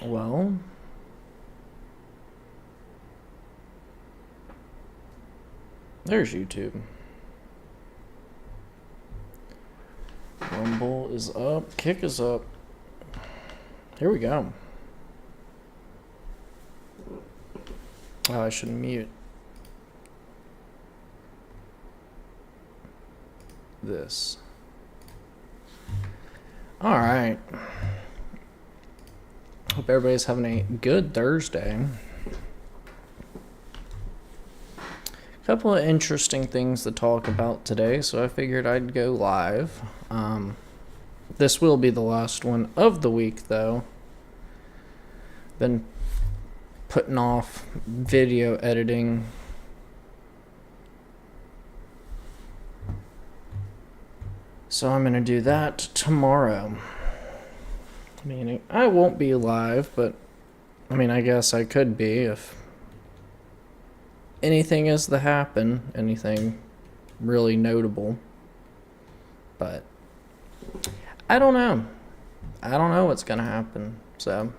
Well, there's YouTube. Rumble is up. Kick is up. Here we go. Oh, I should mute this. All right. Hope everybody's having a good Thursday. A couple of interesting things to talk about today, so I figured I'd go live. This will be the last one of the week, though. Been putting off video editing. So I'm going to do that tomorrow. Meaning I won't be live, but I guess I could be if anything is to happen, anything really notable. But I don't know. I don't know what's going to happen. So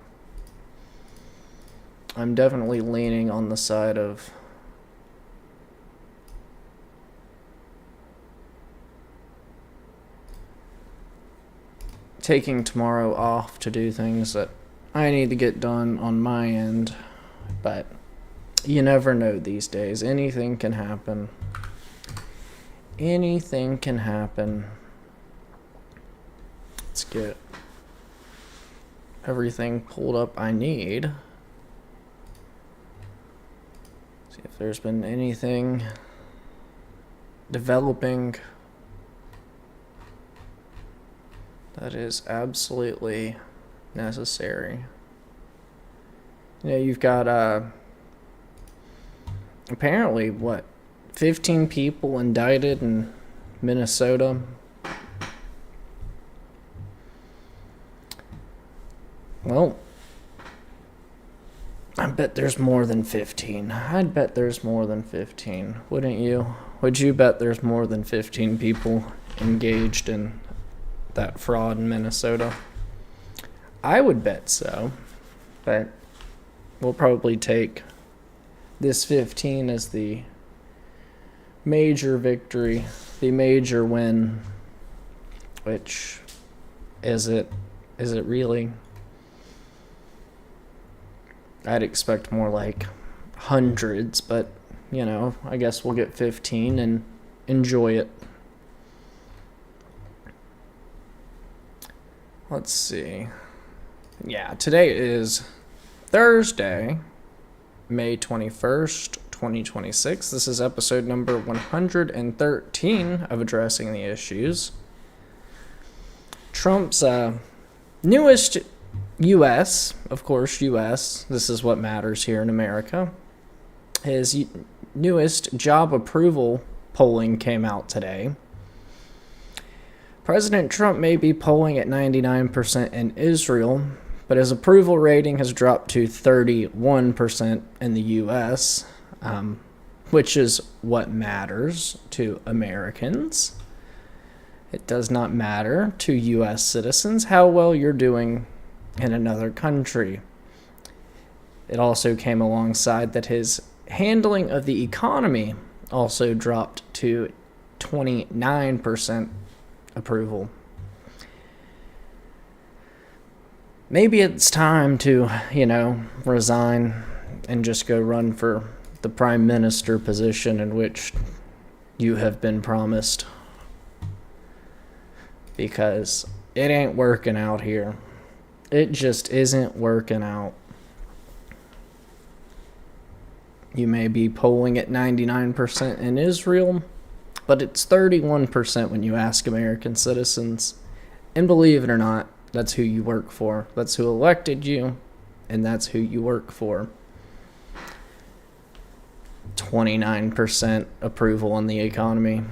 I'm definitely leaning on the side of taking tomorrow off to do things that I need to get done on my end. But you never know these days. Anything can happen. Anything can happen. Let's get everything pulled up I need. See if there's been anything developing that is absolutely necessary. You've got apparently 15 people indicted in Minnesota. Well, I bet there's more than 15. I'd bet there's more than 15, wouldn't you? Would you bet there's more than 15 people engaged in that fraud in Minnesota? I would bet so, but we'll probably take this 15 as the major victory, the major win. Which is it really? I'd expect more like hundreds, but I guess we'll get 15 and enjoy it. Let's see. Yeah, today is Thursday, May 21st, 2026. This is episode number 113 of Addressing the Issues. Trump's newest U.S., of course, U.S., this is what matters here in America. His newest job approval polling came out today. President Trump may be polling at 99% in Israel, but his approval rating has dropped to 31% in the U.S., which is what matters to Americans. It does not matter to U.S. citizens how well you're doing in another country. It also came alongside that his handling of the economy also dropped to 29% approval. Maybe it's time to, resign and just go run for the prime minister position in which you have been promised. Because it ain't working out here. It just isn't working out. You may be polling at 99% in Israel, but it's 31% when you ask American citizens. And believe it or not, that's who you work for. That's who elected you, and that's who you work for. 29% approval on the economy.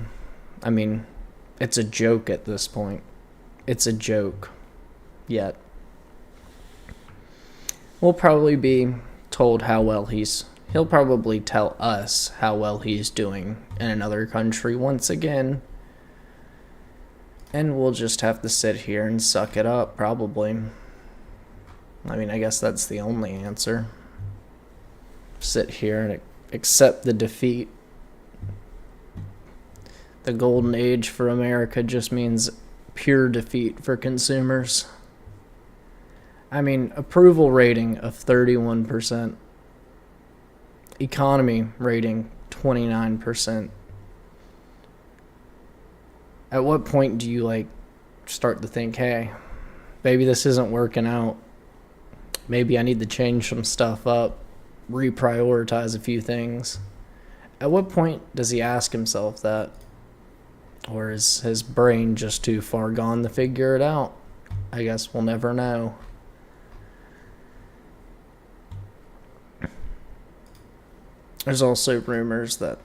It's a joke at this point. It's a joke. Yet. We'll probably be told how well he'll probably tell us how well he's doing in another country once again. And we'll just have to sit here and suck it up, probably. I mean, I guess that's the only answer. Sit here and accept the defeat. The golden age for America just means pure defeat for consumers. I mean, approval rating of 31%. Economy rating 29%. At what point do you start to think, hey, maybe this isn't working out. Maybe I need to change some stuff up, reprioritize a few things. At what point does he ask himself that? Or is his brain just too far gone to figure it out? I guess we'll never know. There's also rumors that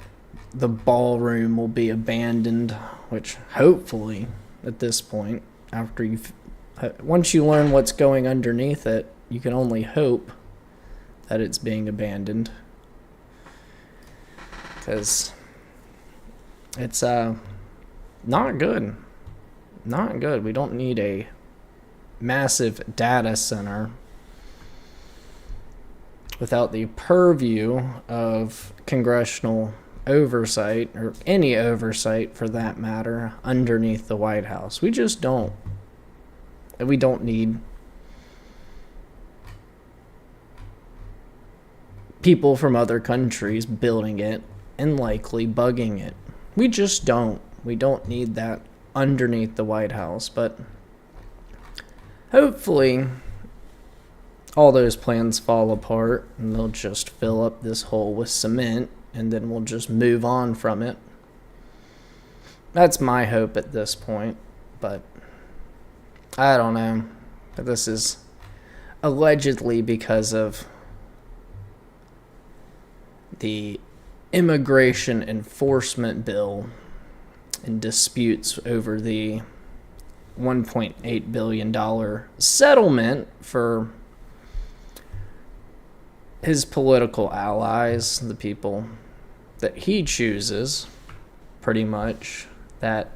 the ballroom will be abandoned, which hopefully at this point, once you learn what's going underneath it, you can only hope that it's being abandoned. Because it's not good. Not good. We don't need a massive data center without the purview of congressional oversight, or any oversight for that matter, underneath the White House. We just don't. We don't need people from other countries building it and likely bugging it. We just don't. We don't need that underneath the White House. But hopefully all those plans fall apart and they'll just fill up this hole with cement and then we'll just move on from it. That's my hope at this point, but I don't know. But this is allegedly because of the immigration enforcement bill and disputes over the $1.8 billion settlement for his political allies, the people that he chooses, pretty much, that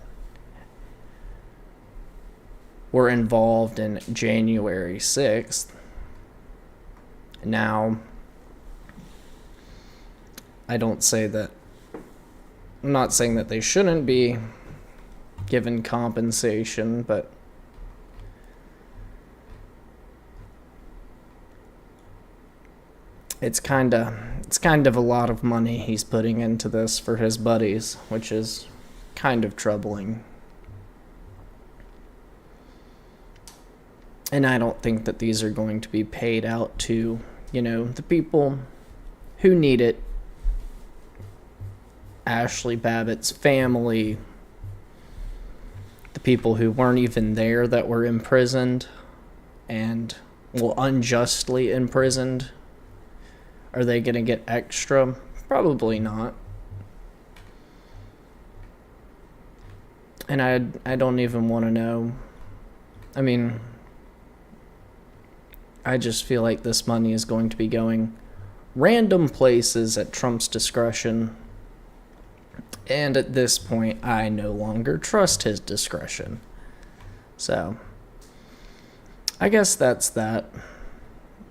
were involved in January 6th. Now, I'm not saying that they shouldn't be given compensation, but it's kind of a lot of money he's putting into this for his buddies, which is kind of troubling. And I don't think that these are going to be paid out to, the people who need it. Ashley Babbitt's family, the people who weren't even there that were imprisoned and, unjustly imprisoned. Are they going to get extra? Probably not. And I don't even want to know. I mean, I just feel like this money is going to be going random places at Trump's discretion. And at this point, I no longer trust his discretion. So, I guess that's that.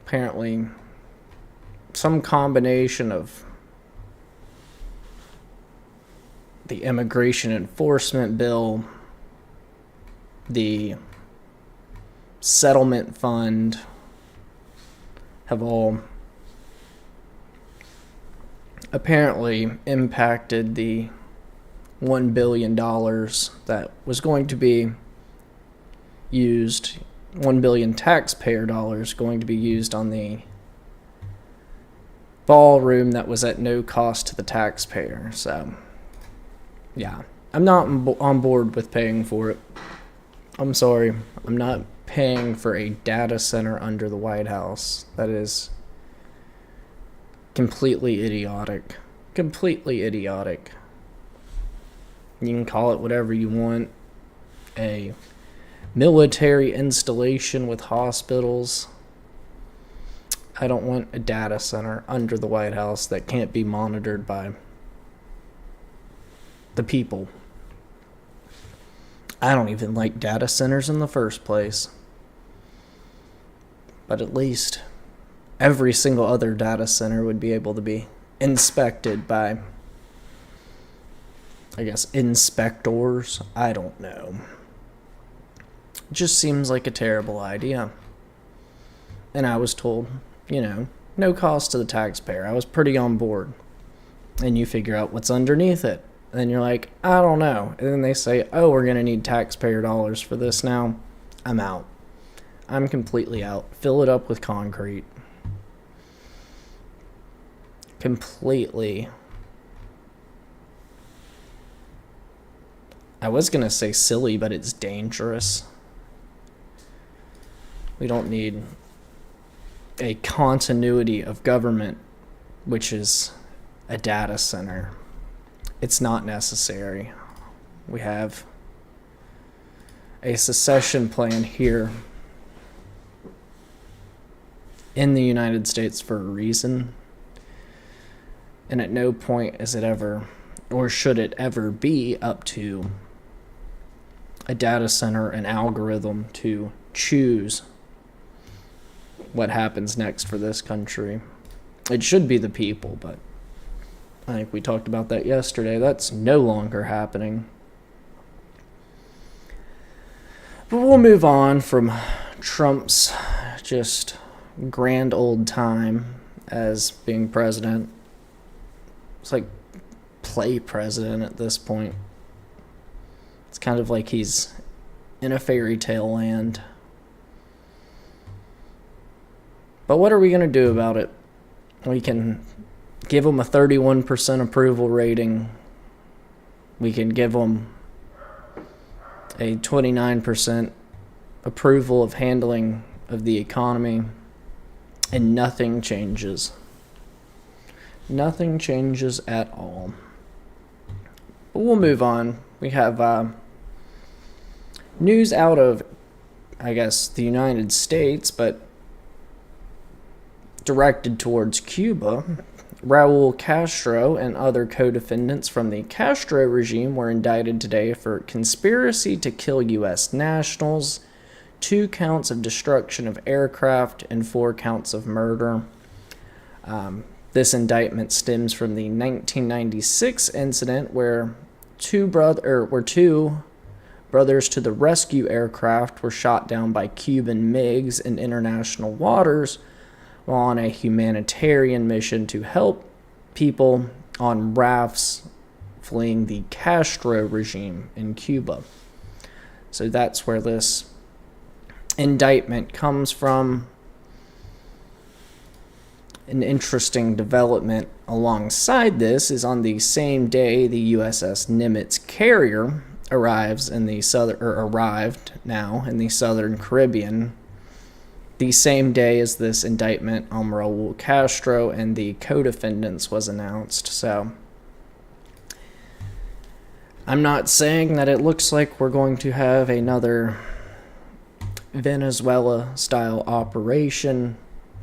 Apparently, some combination of the immigration enforcement bill, the settlement fund, have all apparently impacted the $1 billion that was going to be used, 1 billion taxpayer dollars going to be used on the ballroom that was at no cost to the taxpayer. So, yeah, I'm not on board with paying for it. I'm sorry. I'm not paying for a data center under the White House. That is completely idiotic. Completely idiotic. You can call it whatever you want. A military installation with hospitals. I don't want a data center under the White House that can't be monitored by the people. I don't even like data centers in the first place. But at least every single other data center would be able to be inspected by, I guess, inspectors. I don't know. It just seems like a terrible idea. And I was told, no cost to the taxpayer. I was pretty on board. And you figure out what's underneath it. And then you're like, I don't know. And then they say, oh, we're going to need taxpayer dollars for this now. I'm out. I'm completely out. Fill it up with concrete. Completely. I was going to say silly, but it's dangerous. We don't need a continuity of government, which is a data center. It's not necessary. We have a secession plan here in the United States for a reason. And at no point is it ever, or should it ever be, up to a data center, an algorithm to choose what happens next for this country. It should be the people, but I think we talked about that yesterday. That's no longer happening. But we'll move on from Trump's just grand old time as being president. It's like play president at this point. It's kind of like he's in a fairy tale land. But what are we going to do about it? We can give him a 31% approval rating. We can give him a 29% approval of handling of the economy. And nothing changes. Nothing changes at all. But we'll move on. We have news out of, I guess, the United States, but directed towards Cuba. Raul Castro and other co-defendants from the Castro regime were indicted today for conspiracy to kill U.S. nationals, 2 counts of destruction of aircraft, and 4 counts of murder. This indictment stems from the 1996 incident where two brothers to the rescue aircraft were shot down by Cuban MiGs in international waters while on a humanitarian mission to help people on rafts fleeing the Castro regime in Cuba. So that's where this indictment comes from. An interesting development alongside this is on the same day the USS Nimitz carrier arrived now in the southern Caribbean. The same day as this indictment on Raul Castro and the co-defendants was announced. So I'm not saying that it looks like we're going to have another Venezuela-style operation,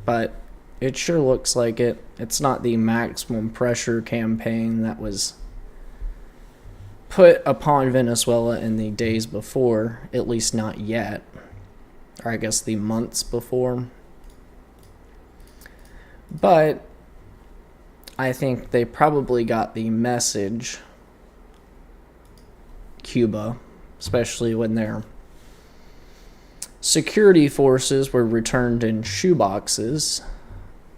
but it sure looks like it. It's not the maximum pressure campaign that was put upon Venezuela in the days before, at least not yet. Or I guess the months before. But I think they probably got the message, Cuba, especially when their security forces were returned in shoeboxes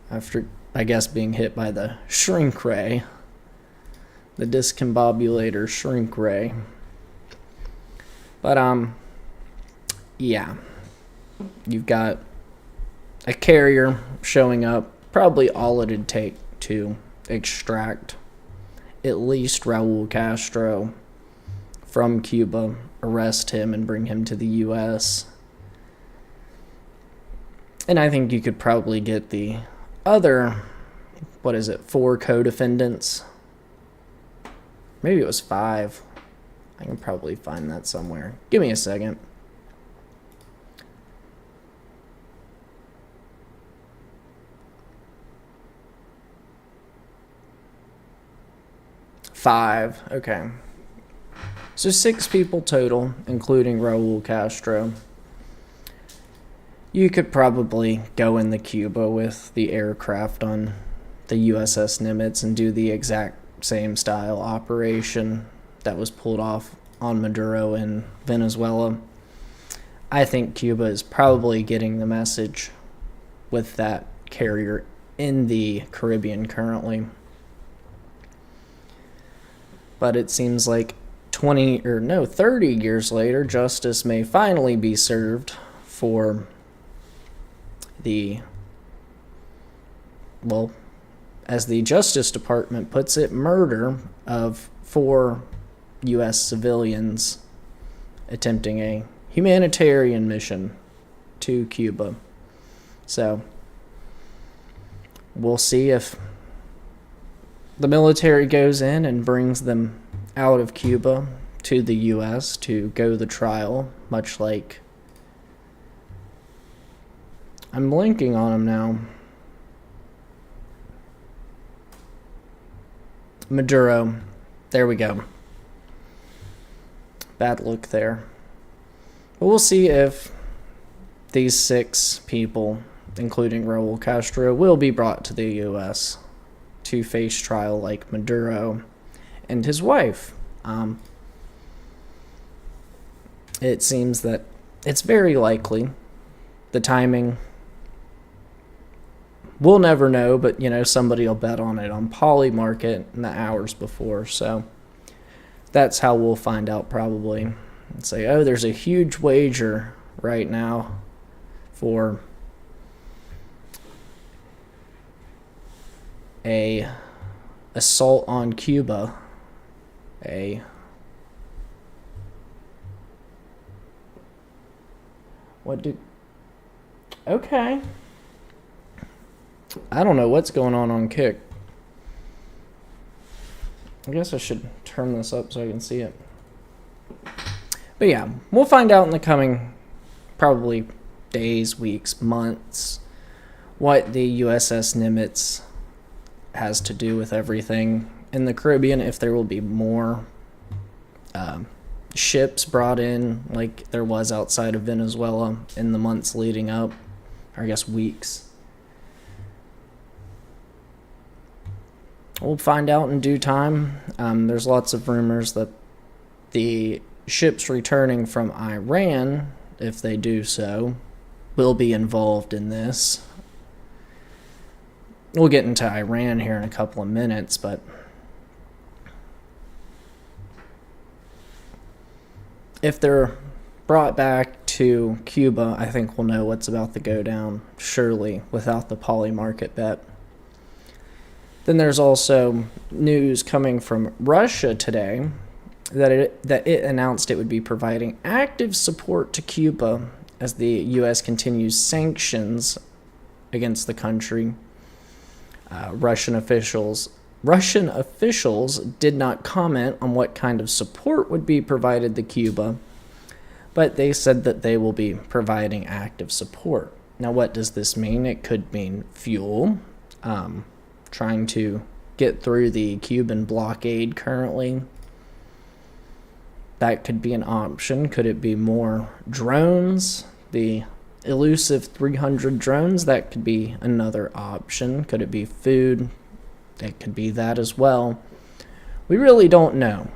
after, I guess, being hit by the shrink ray, the discombobulator shrink ray. But, yeah. You've got a carrier showing up, probably all it'd take to extract at least Raul Castro from Cuba, arrest him, and bring him to the U.S. And I think you could probably get the other, 4 co-defendants? Maybe it was 5. I can probably find that somewhere. Give me a second. Five. Okay. So 6 people total, including Raul Castro. You could probably go into Cuba with the aircraft on the USS Nimitz and do the exact same style operation that was pulled off on Maduro in Venezuela. I think Cuba is probably getting the message with that carrier in the Caribbean currently. But it seems like 30 years later, justice may finally be served for the, well, as the Justice Department puts it, murder of 4 U.S. civilians attempting a humanitarian mission to Cuba. So we'll see if the military goes in and brings them out of Cuba to the U.S. to go the trial, much like, I'm blinking on them now, Maduro. There we go. Bad look there. But we'll see if these 6 people, including Raul Castro, will be brought to the U.S. to face trial like Maduro and his wife. It seems that it's very likely. The timing, we'll never know, but somebody will bet on it on Polymarket in the hours before. So that's how we'll find out probably. And say, oh, there's a huge wager right now for a assault on Cuba, okay. I don't know what's going on Kick. I guess I should turn this up so I can see it. But yeah, we'll find out in the coming probably days, weeks, months what the USS Nimitz has to do with everything in the Caribbean, if there will be more ships brought in like there was outside of Venezuela in the months leading up, or I guess weeks. We'll find out in due time. There's lots of rumors that the ships returning from Iran, if they do so, will be involved in this. We'll get into Iran here in a couple of minutes, but if they're brought back to Cuba, I think we'll know what's about to go down, surely, without the Polymarket bet. Then there's also news coming from Russia today that it announced it would be providing active support to Cuba as the U.S. continues sanctions against the country. Russian officials did not comment on what kind of support would be provided to Cuba, but they said that they will be providing active support. Now, what does this mean? It could mean fuel, trying to get through the Cuban blockade currently. That could be an option. Could it be more drones? The elusive 300 drones, that could be another option. Could it be food? It could be that as well. We really don't know.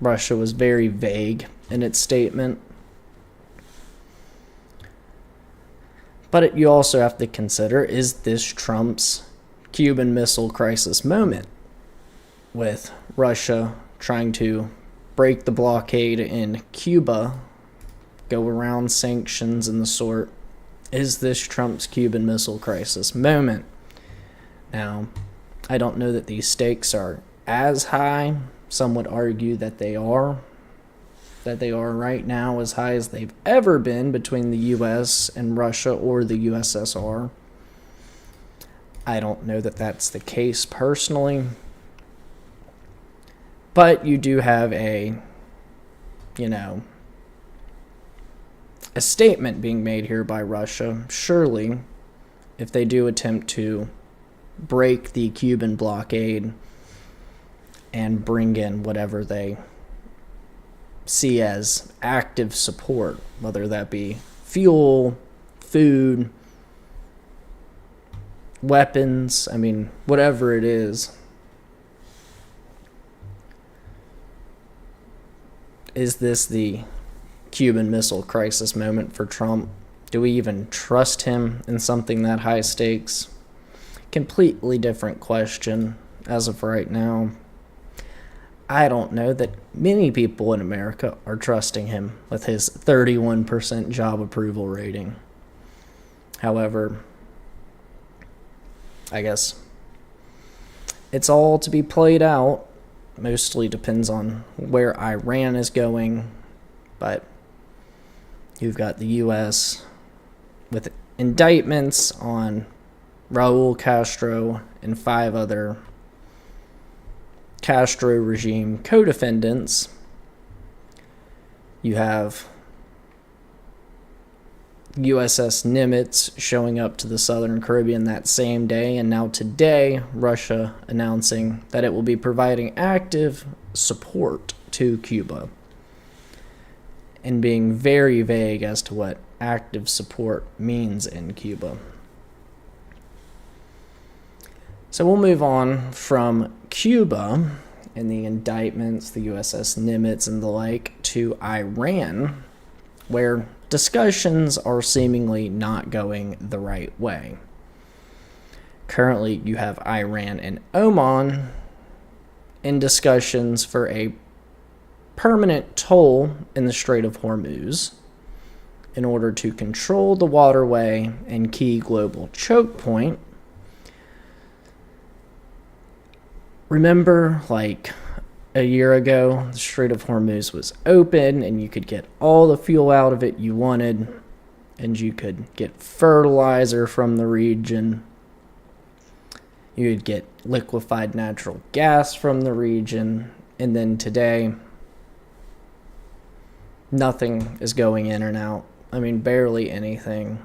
Russia was very vague in its statement. But you also have to consider, is this Trump's Cuban Missile Crisis moment? With Russia trying to break the blockade in Cuba, go around sanctions and the sort. Is this Trump's Cuban Missile Crisis moment? Now, I don't know that these stakes are as high. Some would argue that they are right now as high as they've ever been between the U.S. and Russia or the USSR. I don't know that that's the case personally. But you do have a statement being made here by Russia. Surely, if they do attempt to break the Cuban blockade and bring in whatever they see as active support, whether that be fuel, food, weapons, I mean, whatever it is. Is this the Cuban Missile Crisis moment for Trump? Do we even trust him in something that high stakes? Completely different question as of right now. I don't know that many people in America are trusting him with his 31% job approval rating. However, I guess it's all to be played out. Mostly depends on where Iran is going, but you've got the U.S. with indictments on Raul Castro and 5 other Castro regime co-defendants. You have USS Nimitz showing up to the Southern Caribbean that same day, and now today, Russia announcing that it will be providing active support to Cuba, and being very vague as to what active support means in Cuba. So we'll move on from Cuba and the indictments, the USS Nimitz and the like, to Iran, where discussions are seemingly not going the right way. Currently, you have Iran and Oman in discussions for a permanent toll in the Strait of Hormuz in order to control the waterway and key global choke point. Remember, like a year ago, the Strait of Hormuz was open and you could get all the fuel out of it you wanted, and you could get fertilizer from the region. You could get liquefied natural gas from the region. And then today, nothing is going in and out. I mean, barely anything.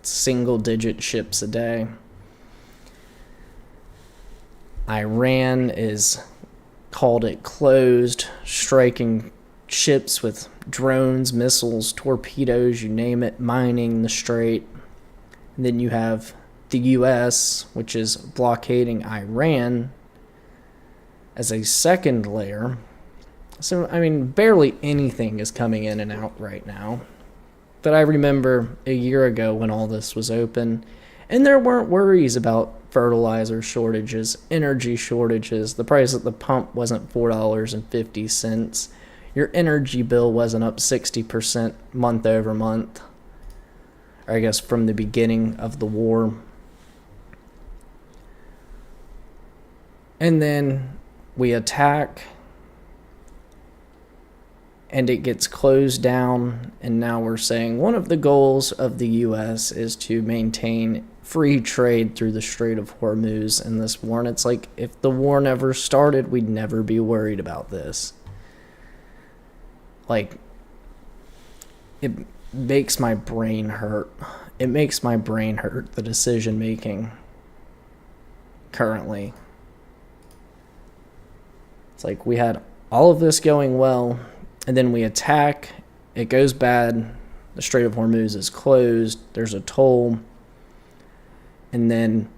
Single-digit ships a day. Iran is called it closed, striking ships with drones, missiles, torpedoes, you name it, mining the strait. And then you have the U.S., which is blockading Iran as a second layer. So, I mean, barely anything is coming in and out right now. But I remember a year ago when all this was open, and there weren't worries about fertilizer shortages, energy shortages. The price at the pump wasn't $4.50. Your energy bill wasn't up 60% month over month. Or I guess from the beginning of the war. And then we attack, and it gets closed down, and now we're saying one of the goals of the U.S. is to maintain free trade through the Strait of Hormuz in this war. And it's like, if the war never started, we'd never be worried about this. Like, it makes my brain hurt. It makes my brain hurt, the decision making currently. It's like we had all of this going well, and then we attack, it goes bad, the Strait of Hormuz is closed, there's a toll, and then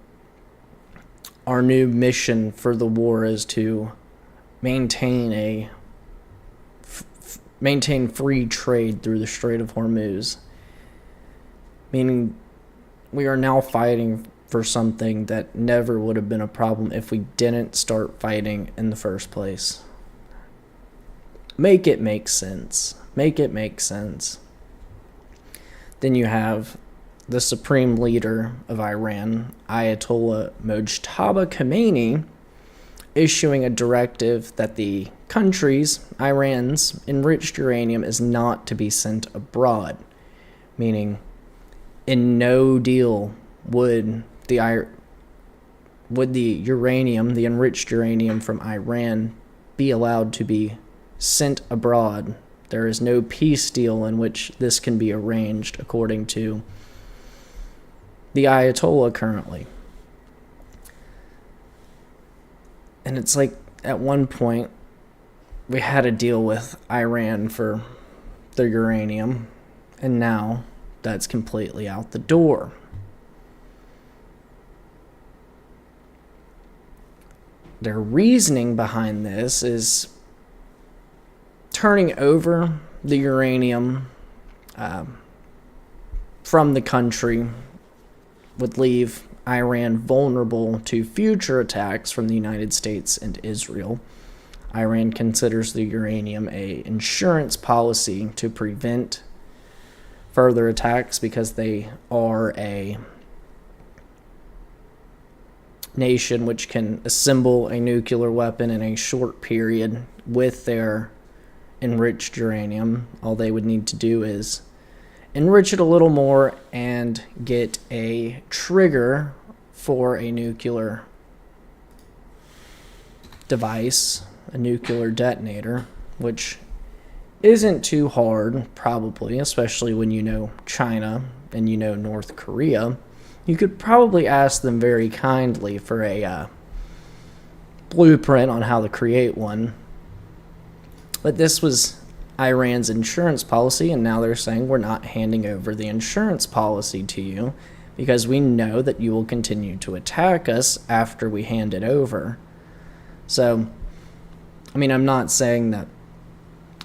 our new mission for the war is to maintain maintain free trade through the Strait of Hormuz. Meaning we are now fighting for something that never would have been a problem if we didn't start fighting in the first place. Make it make sense. Make it make sense. Then you have the supreme leader of Iran, Ayatollah Mojtaba Khomeini, issuing a directive that the country's, Iran's, enriched uranium is not to be sent abroad. Meaning, in no deal would the uranium, the enriched uranium from Iran, be allowed to be sent abroad. There is no peace deal in which this can be arranged, according to the Ayatollah currently. And it's like, at one point, we had a deal with Iran for their uranium, and now that's completely out the door. Their reasoning behind this is turning over the uranium from the country would leave Iran vulnerable to future attacks from the United States and Israel. Iran considers the uranium an insurance policy to prevent further attacks because they are a nation which can assemble a nuclear weapon in a short period with their enriched uranium. All they would need to do is enrich it a little more and get a trigger for a nuclear device, a nuclear detonator, which isn't too hard, probably, especially when you know China and you know North Korea. You could probably ask them very kindly for a blueprint on how to create one. But this was Iran's insurance policy, and now they're saying we're not handing over the insurance policy to you because we know that you will continue to attack us after we hand it over. So, I mean, I'm not saying that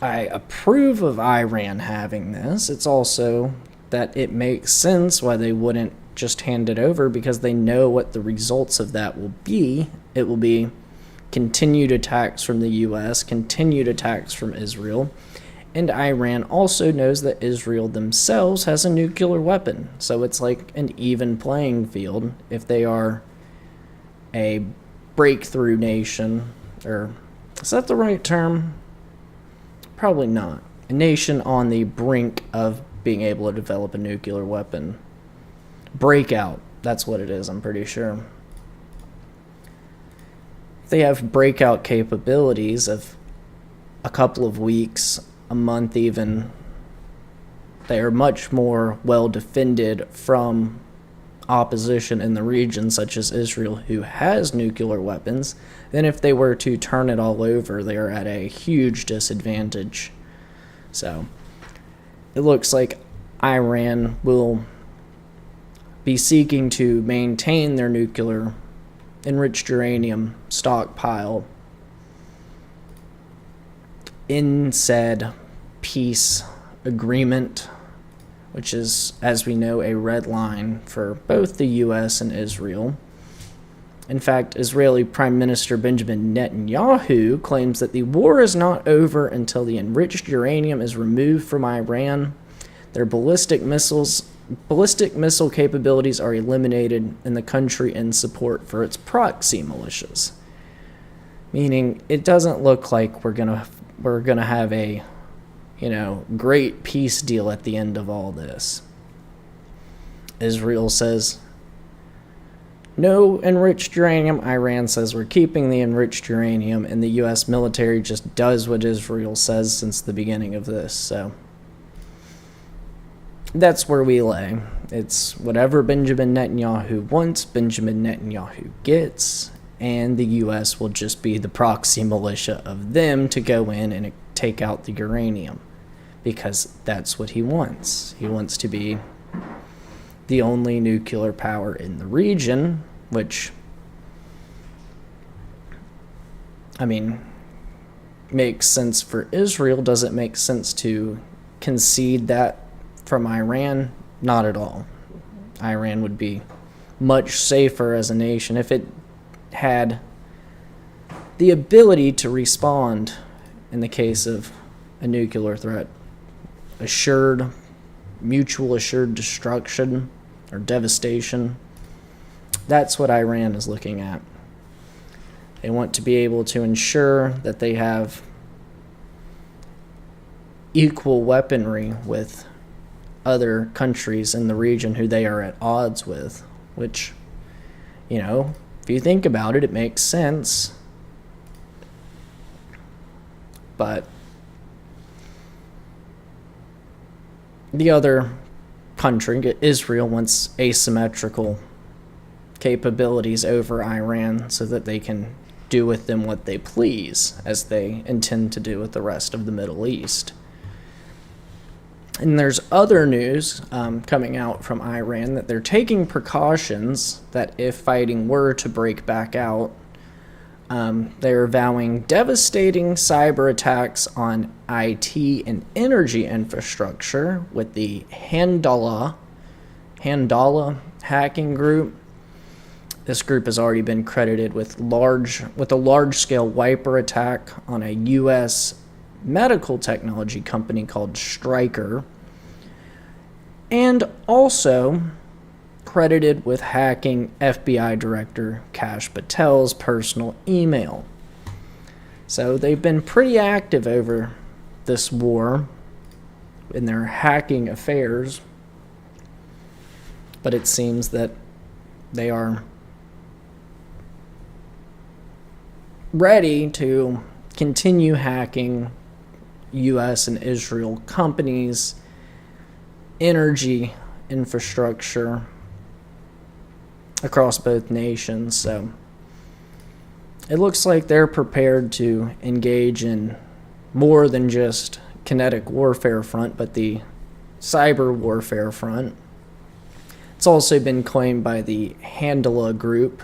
I approve of Iran having this. It's also that it makes sense why they wouldn't just hand it over, because they know what the results of that will be. It will be continued attacks from the U.S., continued attacks from Israel, and Iran also knows that Israel themselves has a nuclear weapon. So it's like an even playing field if they are a breakthrough nation, or is that the right term? Probably not. A nation on the brink of being able to develop a nuclear weapon. Breakout, that's what it is, I'm pretty sure. They have breakout capabilities of a couple of weeks, a month even. They are much more well defended from opposition in the region, such as Israel, who has nuclear weapons, than if they were to turn it all over. They are at a huge disadvantage. So it looks like Iran will be seeking to maintain their nuclear enriched uranium stockpile in said peace agreement, which is, as we know, a red line for both the U.S. and Israel. In fact, Israeli Prime Minister Benjamin Netanyahu claims that the war is not over until the enriched uranium is removed from Iran. Their ballistic missile capabilities are eliminated in the country in support for its proxy militias. Meaning, it doesn't look like we're gonna have a, great peace deal at the end of all this. Israel says no enriched uranium. Iran says we're keeping the enriched uranium, and the U.S. military just does what Israel says since the beginning of this. So that's where we lay. It's whatever Benjamin Netanyahu wants, Benjamin Netanyahu gets, and the U.S. will just be the proxy militia of them to go in and take out the uranium, because that's what he wants. He wants to be the only nuclear power in the region, which, I mean, makes sense for Israel. Does it make sense to concede that from Iran? Not at all. Iran would be much safer as a nation if it had the ability to respond in the case of a nuclear threat. Mutual assured destruction or devastation. That's what Iran is looking at. They want to be able to ensure that they have equal weaponry with other countries in the region who they are at odds with, which, if you think about it, it makes sense. But the other country, Israel, wants asymmetrical capabilities over Iran so that they can do with them what they please, as they intend to do with the rest of the Middle East. And there's other news coming out from Iran that they're taking precautions that if fighting were to break back out, they're vowing devastating cyber attacks on IT and energy infrastructure with the Handala Hacking Group. This group has already been credited with a large-scale wiper attack on a U.S. medical technology company called Stryker, and also credited with hacking FBI Director Kash Patel's personal email. So they've been pretty active over this war in their hacking affairs, but it seems that they are ready to continue hacking U.S. and Israel companies, energy infrastructure across both nations. So it looks like they're prepared to engage in more than just kinetic warfare front, but the cyber warfare front. It's also been claimed by the Handala Group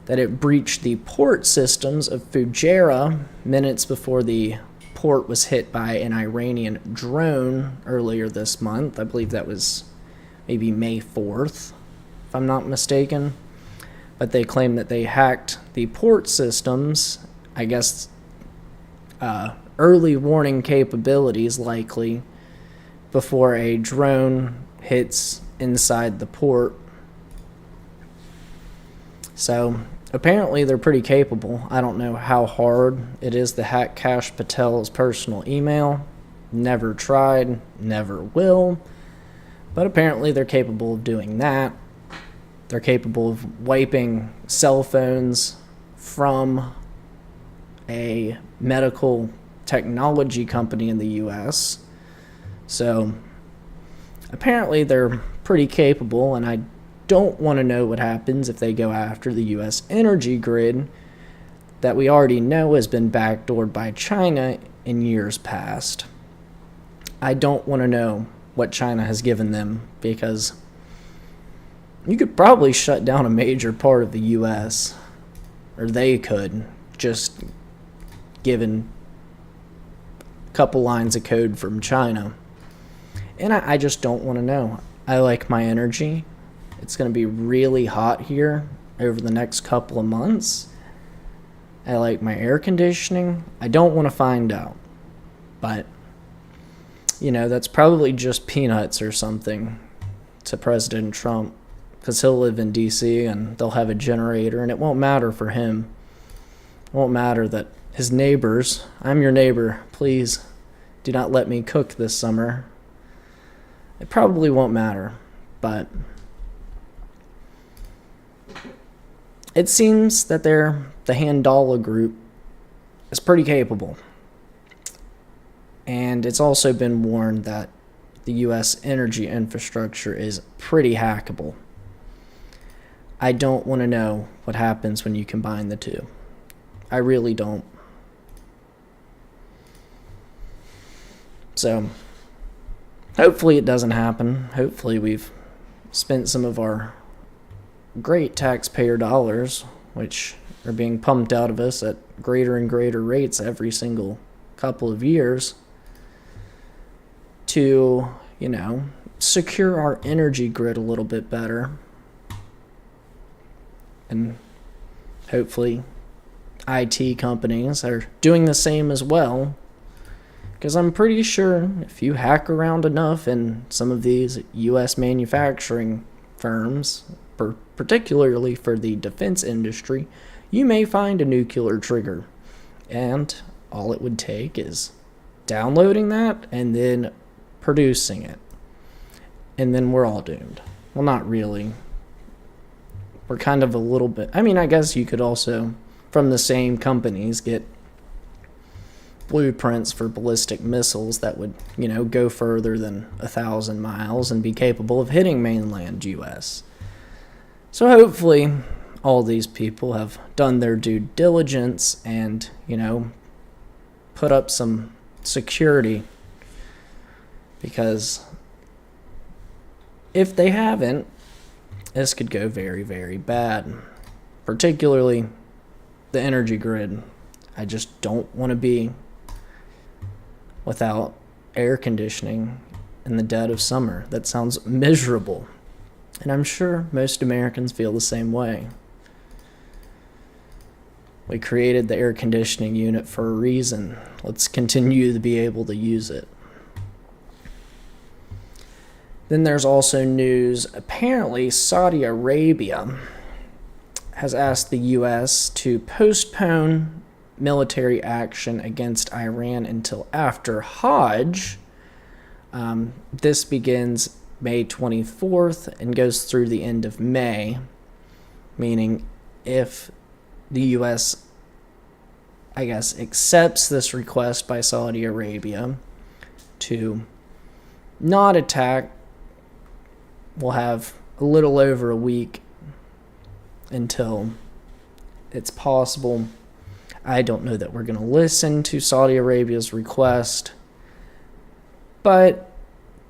that it breached the port systems of Fujairah minutes before the port was hit by an Iranian drone earlier this month. I believe that was maybe May 4th, if I'm not mistaken. But they claim that they hacked the port systems, I guess early warning capabilities likely, before a drone hits inside the port. So apparently they're pretty capable. I don't know how hard it is to hack Kash Patel's personal email. Never tried, never will. But apparently they're capable of doing that. They're capable of wiping cell phones from a medical technology company in the U.S. So apparently they're pretty capable, and I don't want to know what happens if they go after the U.S. energy grid that we already know has been backdoored by China in years past. I don't want to know what China has given them, because you could probably shut down a major part of the U.S., or they could, just given a couple lines of code from China. And I just don't want to know. I like my energy. It's going to be really hot here over the next couple of months. I like my air conditioning. I don't want to find out. But, that's probably just peanuts or something to President Trump, because he'll live in D.C. and they'll have a generator, and it won't matter for him. It won't matter that his neighbors, I'm your neighbor, please do not let me cook this summer. It probably won't matter, but it seems that the Handala Group is pretty capable. And it's also been warned that the U.S. energy infrastructure is pretty hackable. I don't want to know what happens when you combine the two. I really don't. So hopefully it doesn't happen. Hopefully we've spent some of our great taxpayer dollars, which are being pumped out of us at greater and greater rates every single couple of years, to, secure our energy grid a little bit better. And hopefully IT companies are doing the same as well. Because I'm pretty sure if you hack around enough in some of these U.S. manufacturing firms, particularly for the defense industry, you may find a nuclear trigger. And all it would take is downloading that and then producing it. And then we're all doomed. Well, not really. We're kind of a little bit... I guess you could also, from the same companies, get blueprints for ballistic missiles that would, go further than 1,000 miles and be capable of hitting mainland U.S. So hopefully all these people have done their due diligence and, put up some security Because if they haven't, this could go very, very bad. Particularly the energy grid. I just don't want to be without air conditioning in the dead of summer. That sounds miserable. And I'm sure most Americans feel the same way. We created the air conditioning unit for a reason. Let's continue to be able to use it. Then there's also news. Apparently, Saudi Arabia has asked the U.S. to postpone military action against Iran until after Hajj. This begins May 24th and goes through the end of May, meaning if the U.S., I guess, accepts this request by Saudi Arabia to not attack, we'll have a little over a week until it's possible. I don't know that we're going to listen to Saudi Arabia's request, but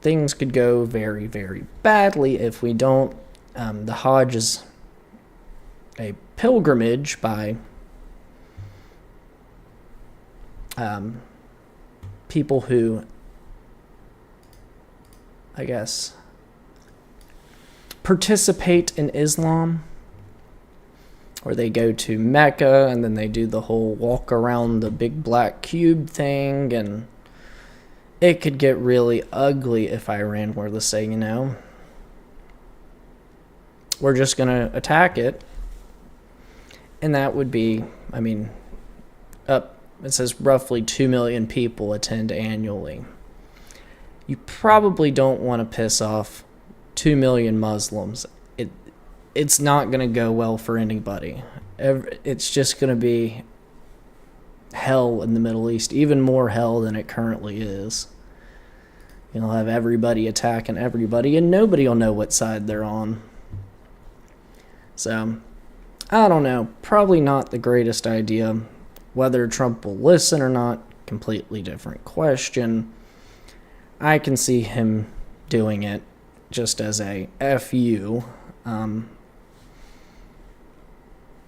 things could go very, very badly if we don't. The Hajj is a pilgrimage by people who, I guess, participate in Islam, where they go to Mecca and then they do the whole walk around the big black cube thing, and it could get really ugly if Iran were to say, we're just going to attack it. And that would be, it says roughly 2 million people attend annually. You probably don't want to piss off 2 million Muslims. It's not going to go well for anybody. It's just going to be hell in the Middle East, even more hell than it currently is. You'll have everybody attacking everybody, and nobody will know what side they're on. So, I don't know. Probably not the greatest idea. Whether Trump will listen or not, completely different question. I can see him doing it just as a FU.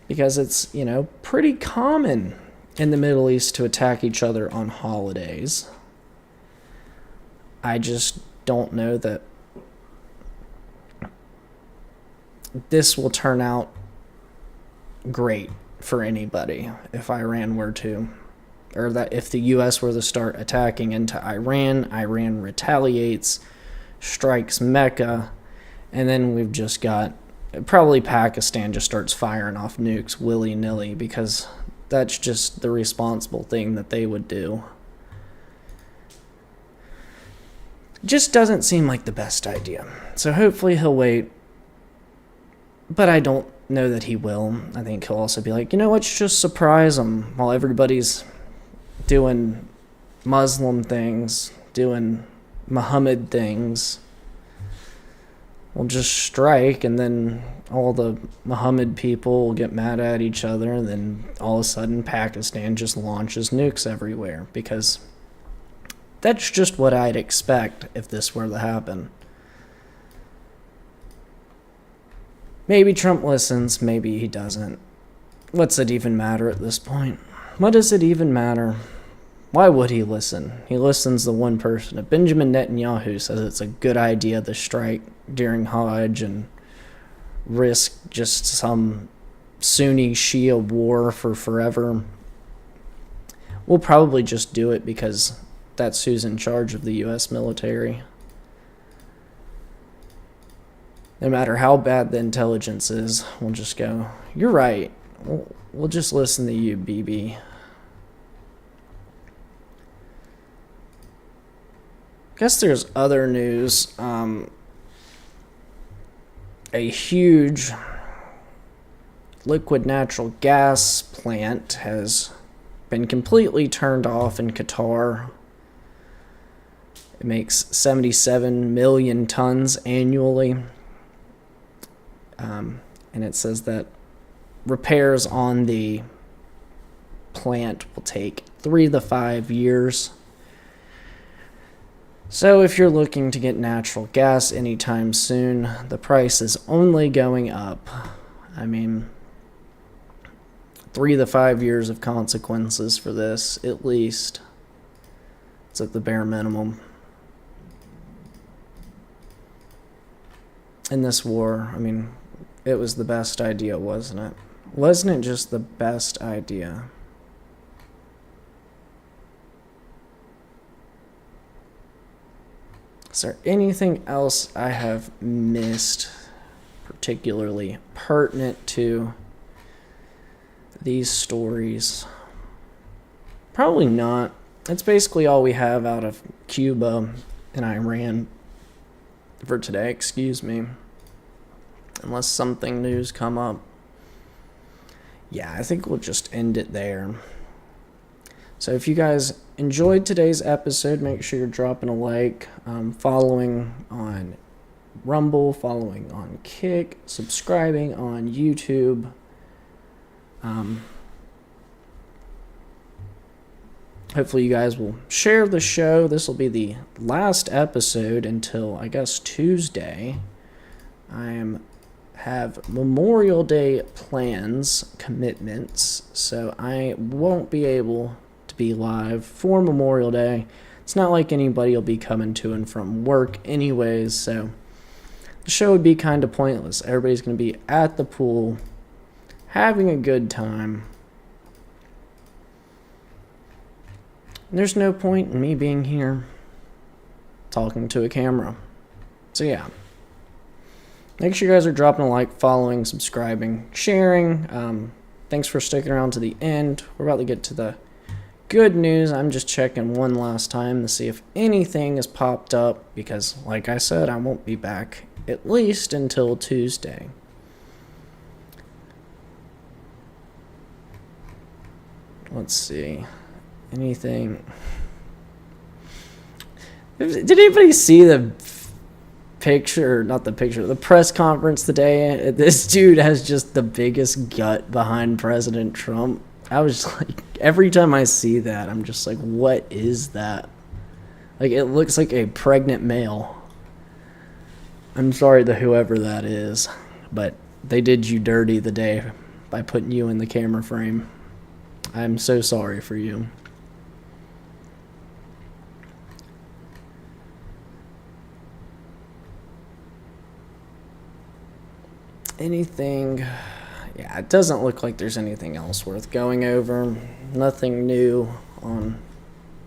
Because it's, pretty common in the Middle East to attack each other on holidays. I just don't know that this will turn out great for anybody if Iran were to, or that if the U.S. were to start attacking into Iran, Iran retaliates, strikes Mecca, and then we've just got, probably Pakistan just starts firing off nukes willy-nilly, because that's just the responsible thing that they would do. Just doesn't seem like the best idea. So hopefully he'll wait. But I don't know that he will. I think he'll also be like, let's just surprise them while everybody's doing Muslim things, doing Muhammad things. We'll just strike, and then all the Muhammad people will get mad at each other, and then all of a sudden Pakistan just launches nukes everywhere, because that's just what I'd expect if this were to happen. Maybe Trump listens, maybe he doesn't. What's it even matter at this point? What does it even matter? Why would he listen? He listens to one person. If Benjamin Netanyahu says it's a good idea to strike during Hajj and risk just some Sunni Shia war for forever, we'll probably just do it because that's who's in charge of the U.S. military. No matter how bad the intelligence is, we'll just go, you're right. We'll just listen to you, BB. Guess there's other news. A huge liquid natural gas plant has been completely turned off in Qatar. It makes 77 million tons annually. And it says that repairs on the plant will take 3 to 5 years. So if you're looking to get natural gas anytime soon, the price is only going up. I mean, 3 to 5 years of consequences for this, at least. It's at the bare minimum. In this war, I mean, it was the best idea, wasn't it? Wasn't it just the best idea? Is there anything else I have missed particularly pertinent to these stories? Probably not. That's basically all we have out of Cuba and Iran for today, excuse me. Unless something new's come up. Yeah, I think we'll just end it there. So if you guys enjoyed today's episode, make sure you're dropping a like, following on Rumble, following on Kick, subscribing on YouTube. Hopefully you guys will share the show. This will be the last episode until, I guess, Tuesday. Have Memorial Day plans, commitments, so I won't be able to be live for Memorial Day. It's not like anybody will be coming to and from work anyways, so the show would be kind of pointless. Everybody's going to be at the pool, having a good time. There's no point in me being here talking to a camera. So yeah. Make sure you guys are dropping a like, following, subscribing, sharing. Thanks for sticking around to the end. We're about to get to the good news. I'm just checking one last time to see if anything has popped up because, like I said, I won't be back at least until Tuesday. Let's see. Anything? Did anybody see the picture, not the picture, the press conference today? This dude has just the biggest gut behind President Trump. I was like, every time I see that, I'm just like, what is that? Like, it looks like a pregnant male. I'm sorry to whoever that is, but they did you dirty the day by putting you in the camera frame. I'm so sorry for you. Anything? Yeah, it doesn't look like there's anything else worth going over. Nothing new on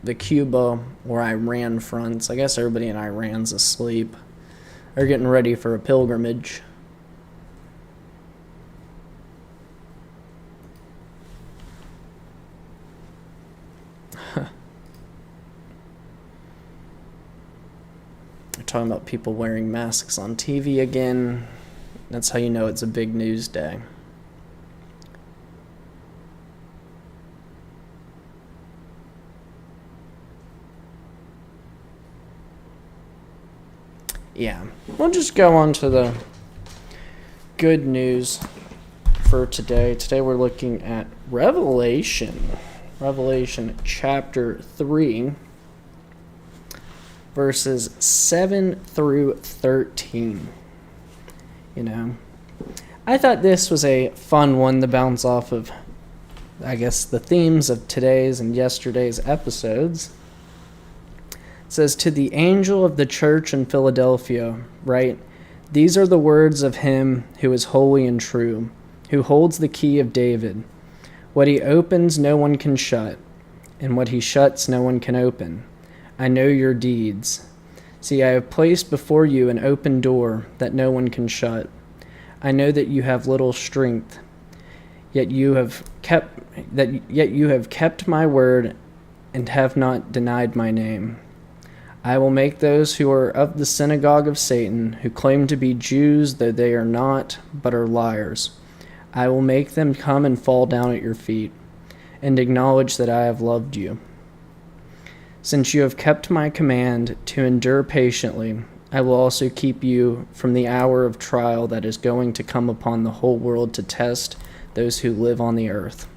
the Cuba or Iran fronts. I guess everybody in Iran's asleep. They're getting ready for a pilgrimage. They're talking about people wearing masks on TV again. That's how you know it's a big news day. Yeah, we'll just go on to the good news for today. Today we're looking at Revelation chapter 3, verses 7 through 13. You know, I thought this was a fun one to bounce off of, I guess, the themes of today's and yesterday's episodes. It says, "To the angel of the church in Philadelphia, write, these are the words of him who is holy and true, who holds the key of David. What he opens, no one can shut, and what he shuts, no one can open. I know your deeds. See, I have placed before you an open door that no one can shut. I know that you have little strength, yet you have kept my word and have not denied my name. I will make those who are of the synagogue of Satan, who claim to be Jews though they are not, but are liars. I will make them come and fall down at your feet, and acknowledge that I have loved you. Since you have kept my command to endure patiently, I will also keep you from the hour of trial that is going to come upon the whole world to test those who live on the earth.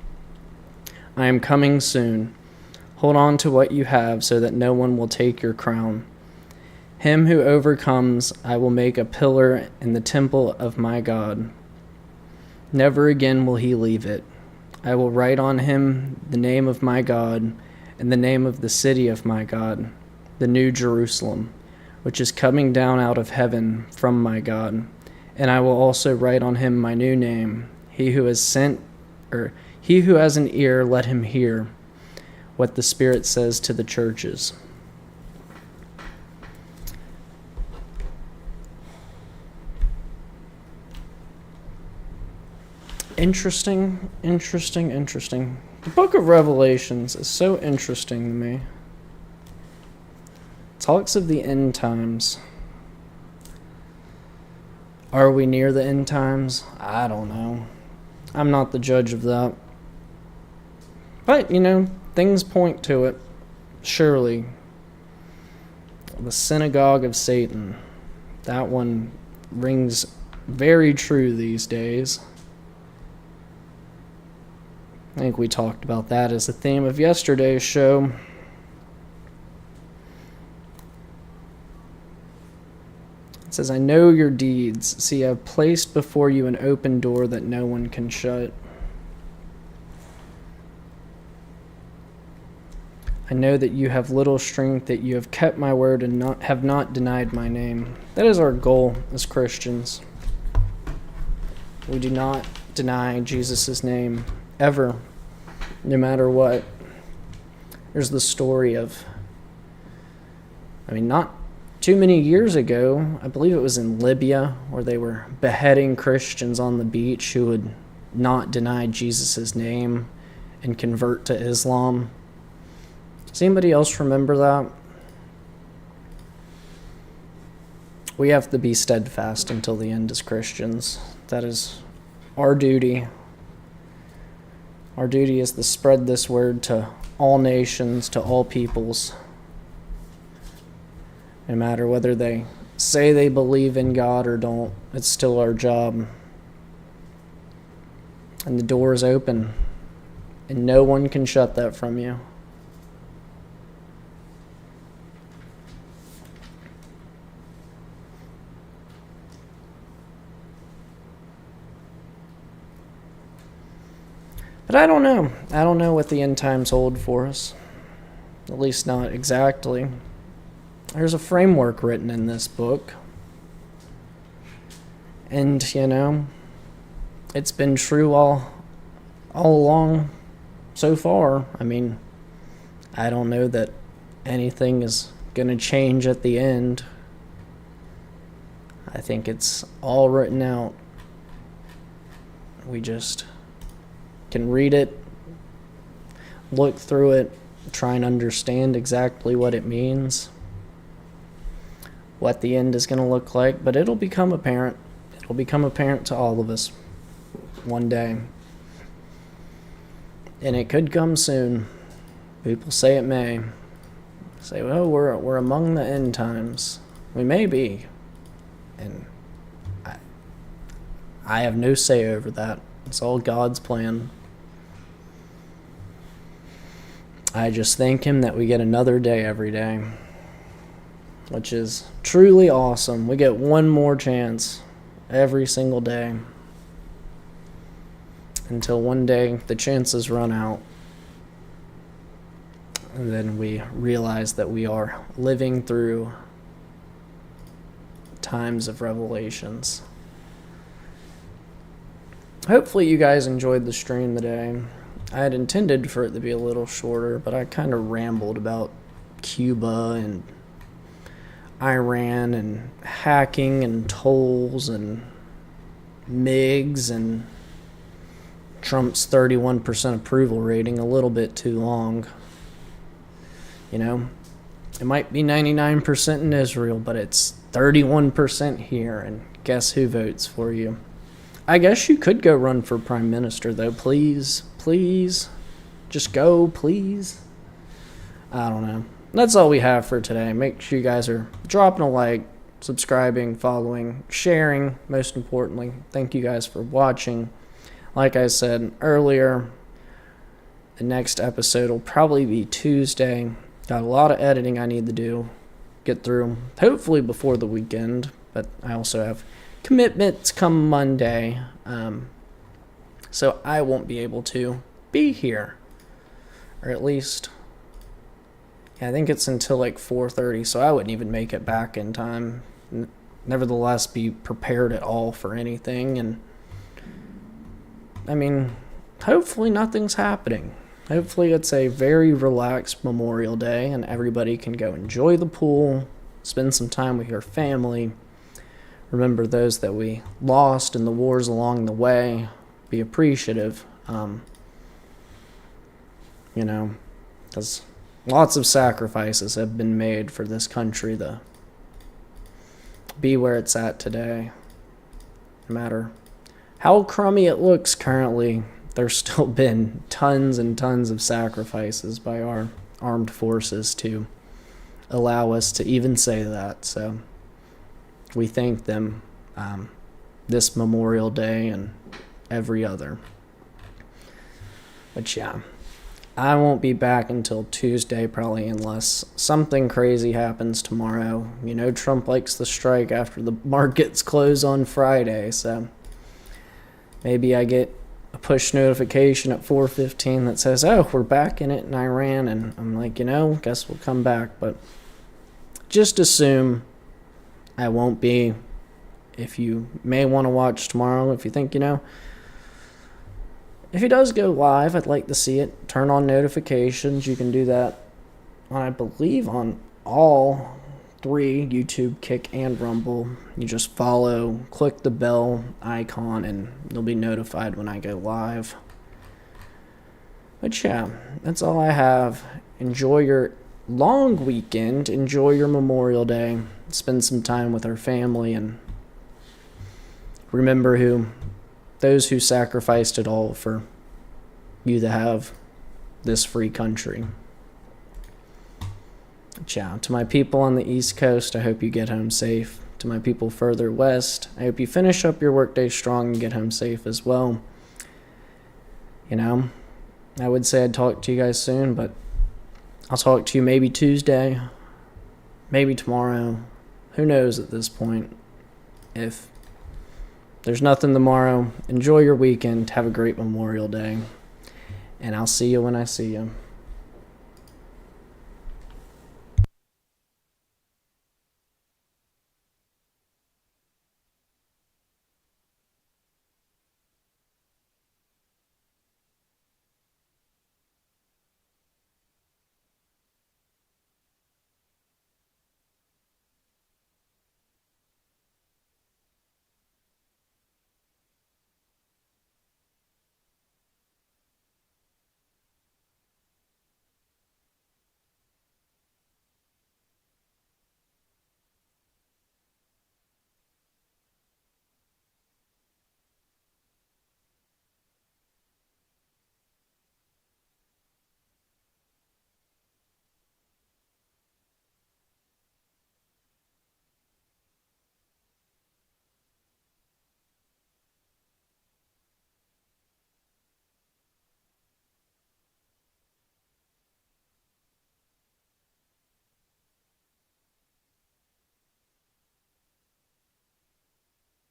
I am coming soon. Hold on to what you have so that no one will take your crown. Him who overcomes, I will make a pillar in the temple of my God. Never again will he leave it. I will write on him the name of my God and the name of the city of my God, the New Jerusalem, which is coming down out of heaven from my God. And I will also write on him my new name. He who has an ear, let him hear what the Spirit says to the churches. Interesting. The book of Revelations is so interesting to me. It talks of the end times. Are we near the end times? I don't know. I'm not the judge of that. But, things point to it. Surely. The synagogue of Satan. That one rings very true these days. I think we talked about that as the theme of yesterday's show. It says, I know your deeds. See, I have placed before you an open door that no one can shut. I know that you have little strength, that you have kept my word and have not denied my name. That is our goal as Christians. We do not deny Jesus' name, ever, no matter what. There's the story of, not too many years ago, I believe it was in Libya, where they were beheading Christians on the beach who would not deny Jesus' name and convert to Islam. Does anybody else remember that? We have to be steadfast until the end as Christians. That is our duty. Our duty is to spread this word to all nations, to all peoples. No matter whether they say they believe in God or don't, it's still our job. And the door is open, and no one can shut that from you. But I don't know. I don't know what the end times hold for us. At least not exactly. There's a framework written in this book. And, it's been true all along so far. I don't know that anything is going to change at the end. I think it's all written out. We just can read it, look through it, try and understand exactly what it means, what the end is going to look like, but it'll become apparent. It'll become apparent to all of us one day. And it could come soon. People say it may. Say, well, we're among the end times. We may be. And I have no say over that. It's all God's plan. I just thank him that we get another day every day, which is truly awesome. We get one more chance every single day until one day the chances run out. And then we realize that we are living through times of revelations. Hopefully you guys enjoyed the stream today. I had intended for it to be a little shorter, but I kind of rambled about Cuba and Iran and hacking and tolls and MiGs and Trump's 31% approval rating a little bit too long. It might be 99% in Israel, but it's 31% here, and guess who votes for you? I guess you could go run for prime minister, though. Please. Just go, please. I don't know. That's all we have for today. Make sure you guys are dropping a like, subscribing, following, sharing, most importantly. Thank you guys for watching. Like I said earlier, the next episode will probably be Tuesday. Got a lot of editing I need to do. get through, hopefully before the weekend. But I also have commitments come Monday, so I won't be able to be here, or at least, yeah, I think it's until like 4:30, so I wouldn't even make it back in time. Nevertheless, be prepared at all for anything, and I mean, hopefully nothing's happening. Hopefully it's a very relaxed Memorial Day and everybody can go enjoy the pool, spend some time with your family, remember those that we lost in the wars along the way, be appreciative, because lots of sacrifices have been made for this country to be where it's at today. No matter how crummy it looks currently, there's still been tons and tons of sacrifices by our armed forces to allow us to even say that. So we thank them this Memorial Day and every other. But yeah, I won't be back until Tuesday probably, unless something crazy happens tomorrow. Trump likes to strike after the markets close on Friday, so maybe I get a push notification at 4:15 that says, oh, we're back in it in Iran, and I'm like, guess we'll come back. But just assume I won't be. If you may want to watch tomorrow, if you think, if he does go live, I'd like to see it. Turn on notifications. You can do that I believe on all 3, YouTube, Kick, and Rumble. You just follow, click the bell icon, and you'll be notified when I go live. But yeah, that's all I have. Enjoy your long weekend. Enjoy your Memorial Day. Spend some time with our family, and remember those who sacrificed it all for you to have this free country. Ciao. To my people on the East Coast, I hope you get home safe. To my people further west, I hope you finish up your workday strong and get home safe as well. I would say I'd talk to you guys soon, but I'll talk to you maybe Tuesday, maybe tomorrow. Who knows at this point? If there's nothing tomorrow, enjoy your weekend. Have a great Memorial Day. And I'll see you when I see you.